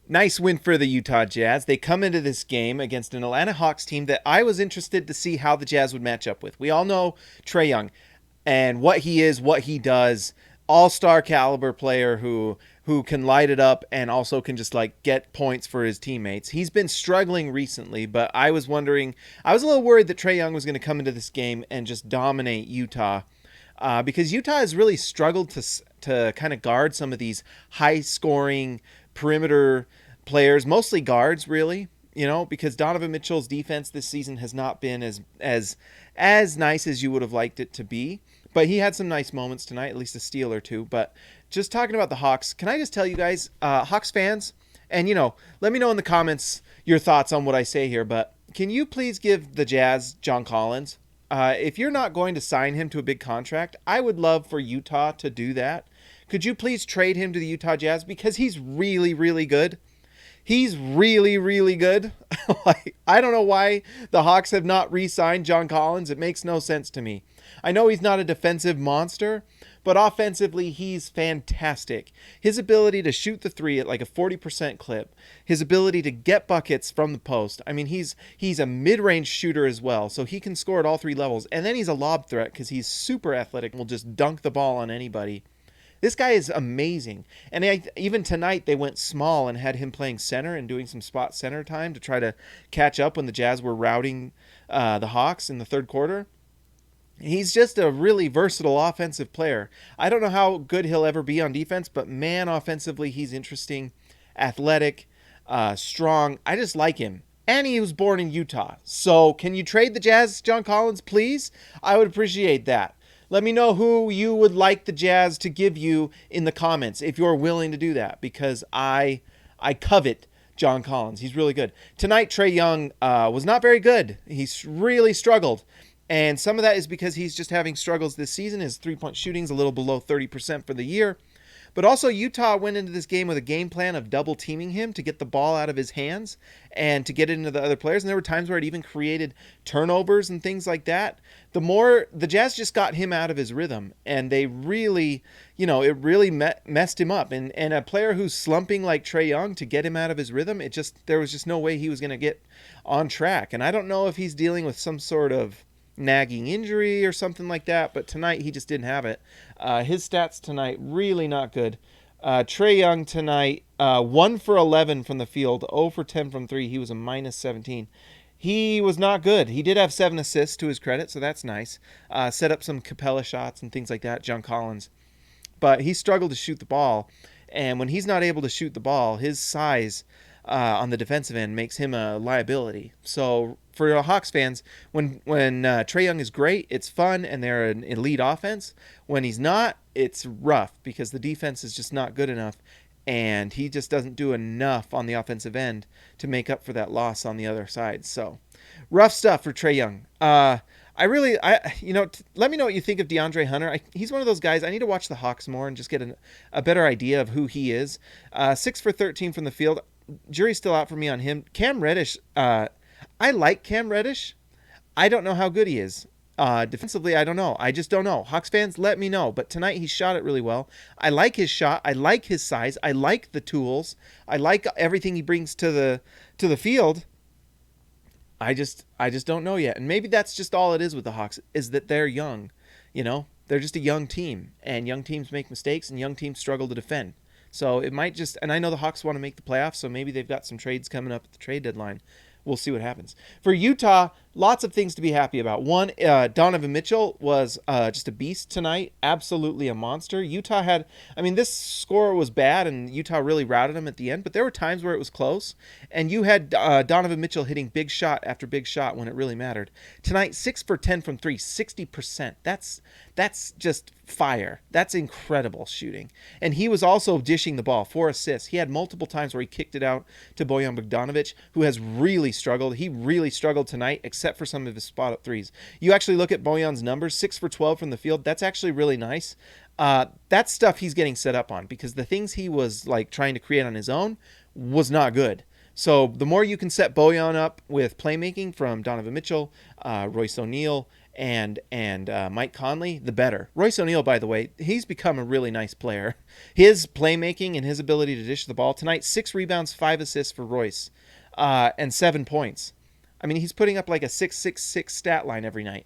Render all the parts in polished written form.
Nice win for the Utah Jazz. They come into this game against an Atlanta Hawks team that I was interested to see how the Jazz would match up with. We all know Trey Young and what he is, what he does. All-star caliber player who can light it up and also can just like get points for his teammates. He's been struggling recently, but I was I was a little worried that Trey Young was going to come into this game and just dominate Utah. Because Utah has really struggled to kind of guard some of these high scoring perimeter players, mostly guards, really. You know, because Donovan Mitchell's defense this season has not been as nice as you would have liked it to be. But he had some nice moments tonight, at least a steal or two. But just talking about the Hawks, can I just tell you guys, Hawks fans, and let me know in the comments your thoughts on what I say here. But can you please give the Jazz John Collins? If you're not going to sign him to a big contract, I would love for Utah to do that. Could you please trade him to the Utah Jazz? Because he's really, really good. He's really, really good. Like, I don't know why the Hawks have not re-signed John Collins. It makes no sense to me. I know he's not a defensive monster, but offensively, he's fantastic. His ability to shoot the three at like a 40% clip, his ability to get buckets from the post. I mean, he's a mid-range shooter as well, so he can score at all three levels. And then he's a lob threat because he's super athletic and will just dunk the ball on anybody. This guy is amazing. And even tonight, they went small and had him playing center and doing some spot center time to try to catch up when the Jazz were routing the Hawks in the third quarter. He's just a really versatile offensive player. I don't know how good he'll ever be on defense, but man, offensively, he's interesting, athletic, strong. I just like him. And he was born in Utah. So can you trade the Jazz, John Collins, please? I would appreciate that. Let me know who you would like the Jazz to give you in the comments if you're willing to do that, because I covet John Collins. He's really good. Tonight, Trey Young was not very good. He's really struggled. And some of that is because he's just having struggles this season. His three-point shooting's a little below 30% for the year. But also, Utah went into this game with a game plan of double teaming him to get the ball out of his hands and to get it into the other players. And there were times where it even created turnovers and things like that. The Jazz just got him out of his rhythm, and they really, it really messed him up. And a player who's slumping like Trey Young, to get him out of his rhythm, there was just no way he was going to get on track. And I don't know if he's dealing with some sort of nagging injury or something like that, but tonight he just didn't have it. His stats tonight really not good. Trey Young tonight 1 for 11 from the field, 0 for 10 from 3. He was a minus 17. He was not good. He did have 7 assists to his credit, so that's nice. Set up some Capella shots and things like that, John Collins. But he struggled to shoot the ball, and when he's not able to shoot the ball, his size on the defensive end makes him a liability. So for Hawks fans, when Trey Young is great, it's fun and they're an elite offense. When he's not, it's rough because the defense is just not good enough, and he just doesn't do enough on the offensive end to make up for that loss on the other side. So rough stuff for Trey Young. Let me know what you think of DeAndre Hunter. He's one of those guys. I need to watch the Hawks more and just get a better idea of who he is. 6 for 13 from the field. Jury's still out for me on him. Cam Reddish, I like Cam Reddish. I don't know how good he is. Defensively, I don't know. I just don't know. Hawks fans, let me know. But tonight he shot it really well. I like his shot. I like his size. I like the tools. I like everything he brings to the field. I just don't know yet. And maybe that's just all it is with the Hawks, is that they're young. They're just a young team, and young teams make mistakes, and young teams struggle to defend. So it might just, and I know the Hawks want to make the playoffs, so maybe they've got some trades coming up at the trade deadline. We'll see what happens. For Utah, lots of things to be happy about. One, Donovan Mitchell was just a beast tonight. Absolutely a monster. This score was bad, and Utah really routed them at the end, but there were times where it was close, and you had Donovan Mitchell hitting big shot after big shot when it really mattered. Tonight, 6 for 10 from 3, 60%. That's just fire. That's incredible shooting. And he was also dishing the ball, 4 assists. He had multiple times where he kicked it out to Bojan Bogdanovic, who has really struggled. He really struggled tonight, except for some of his spot-up threes. You actually look at Bojan's numbers, 6 for 12 from the field. That's actually really nice. That's stuff he's getting set up on, because the things he was trying to create on his own was not good. So the more you can set Bojan up with playmaking from Donovan Mitchell, Royce ONeil, and Mike Conley, the better. Royce ONeil, by the way, he's become a really nice player. His playmaking and his ability to dish the ball tonight, 6 rebounds, 5 assists for Royce, and 7 points. I mean, he's putting up like a 666 stat line every night.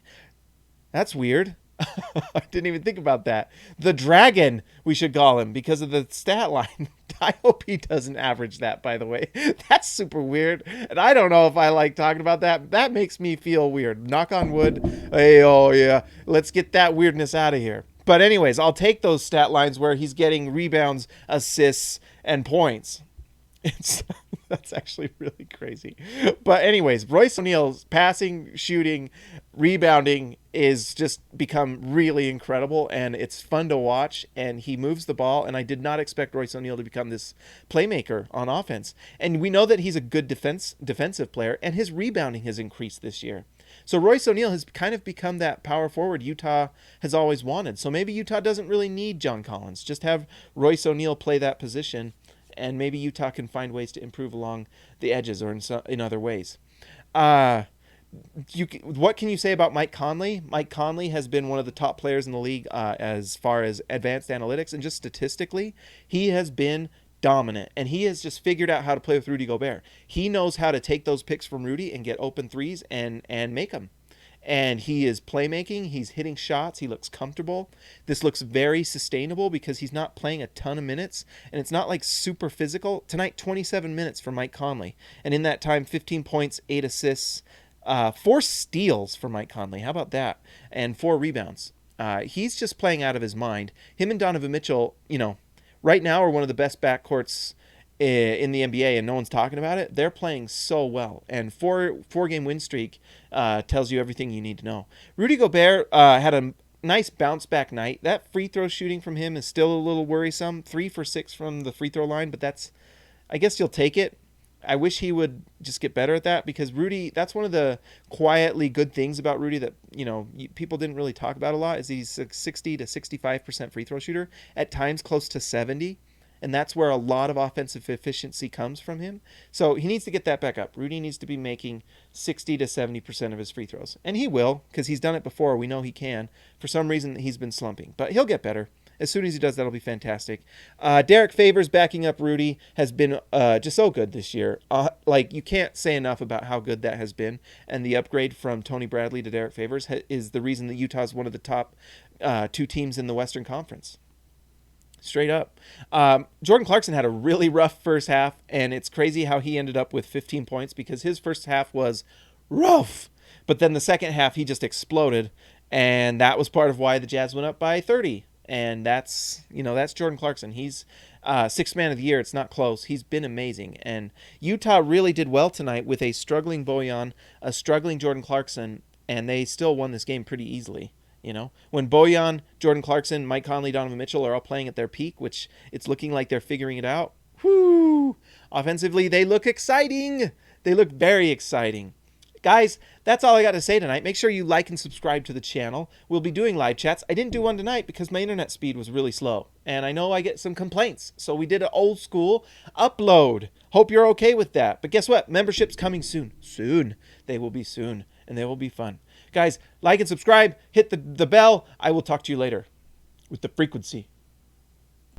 That's weird. I didn't even think about that. The Dragon, we should call him because of the stat line. I hope he doesn't average that, by the way. That's super weird. And I don't know if I like talking about that. That makes me feel weird. Knock on wood. Hey, oh, yeah. Let's get that weirdness out of here. But anyways, I'll take those stat lines where he's getting rebounds, assists, and points. That's actually really crazy. But anyways, Royce ONeil's passing, shooting, rebounding is just become really incredible, and it's fun to watch, and he moves the ball, and I did not expect Royce ONeil to become this playmaker on offense. And we know that he's a good defensive player, and his rebounding has increased this year. So Royce ONeil has kind of become that power forward Utah has always wanted. So maybe Utah doesn't really need John Collins. Just have Royce ONeil play that position, and maybe Utah can find ways to improve along the edges or in other ways. What can you say about Mike Conley? Mike Conley has been one of the top players in the league as far as advanced analytics, and just statistically, he has been dominant, and he has just figured out how to play with Rudy Gobert. He knows how to take those picks from Rudy and get open threes and make them. And he is playmaking. He's hitting shots. He looks comfortable. This looks very sustainable because he's not playing a ton of minutes, and it's not like super physical. Tonight, 27 minutes for Mike Conley, and in that time, 15 points, 8 assists, 4 steals for Mike Conley. How about that? And 4 rebounds. He's just playing out of his mind. Him and Donovan Mitchell, right now are one of the best backcourts in the NBA, and no one's talking about it. They're playing so well, and four-game win streak tells you everything you need to know. Rudy Gobert had a nice bounce-back night. That free throw shooting from him is still a little worrisome. 3 for 6 from the free throw line, but I guess you'll take it. I wish he would just get better at that, because Rudy, that's one of the quietly good things about Rudy that, people didn't really talk about a lot, is he's a 60 to 65% free throw shooter, at times close to 70. And that's where a lot of offensive efficiency comes from him. So he needs to get that back up. Rudy needs to be making 60 to 70% of his free throws. And he will, because he's done it before. We know he can. For some reason, he's been slumping. But he'll get better. As soon as he does, that'll be fantastic. Derek Favors backing up Rudy has been just so good this year. You can't say enough about how good that has been. And the upgrade from Tony Bradley to Derek Favors is the reason that Utah is one of the top 2 teams in the Western Conference. Straight up. Jordan Clarkson had a really rough first half, and it's crazy how he ended up with 15 points because his first half was rough. But then the second half, he just exploded, and that was part of why the Jazz went up by 30. And that's Jordan Clarkson. He's 6th man of the year. It's not close. He's been amazing. And Utah really did well tonight with a struggling Bojan, a struggling Jordan Clarkson, and they still won this game pretty easily. When Bojan, Jordan Clarkson, Mike Conley, Donovan Mitchell are all playing at their peak, which it's looking like they're figuring it out. Whoo! Offensively, they look exciting. They look very exciting. Guys, that's all I got to say tonight. Make sure you like and subscribe to the channel. We'll be doing live chats. I didn't do one tonight because my internet speed was really slow, and I know I get some complaints. So we did an old school upload. Hope you're okay with that. But guess what? Membership's coming soon. Soon. They will be soon, and they will be fun. Guys, like and subscribe. Hit the bell. I will talk to you later with the frequency.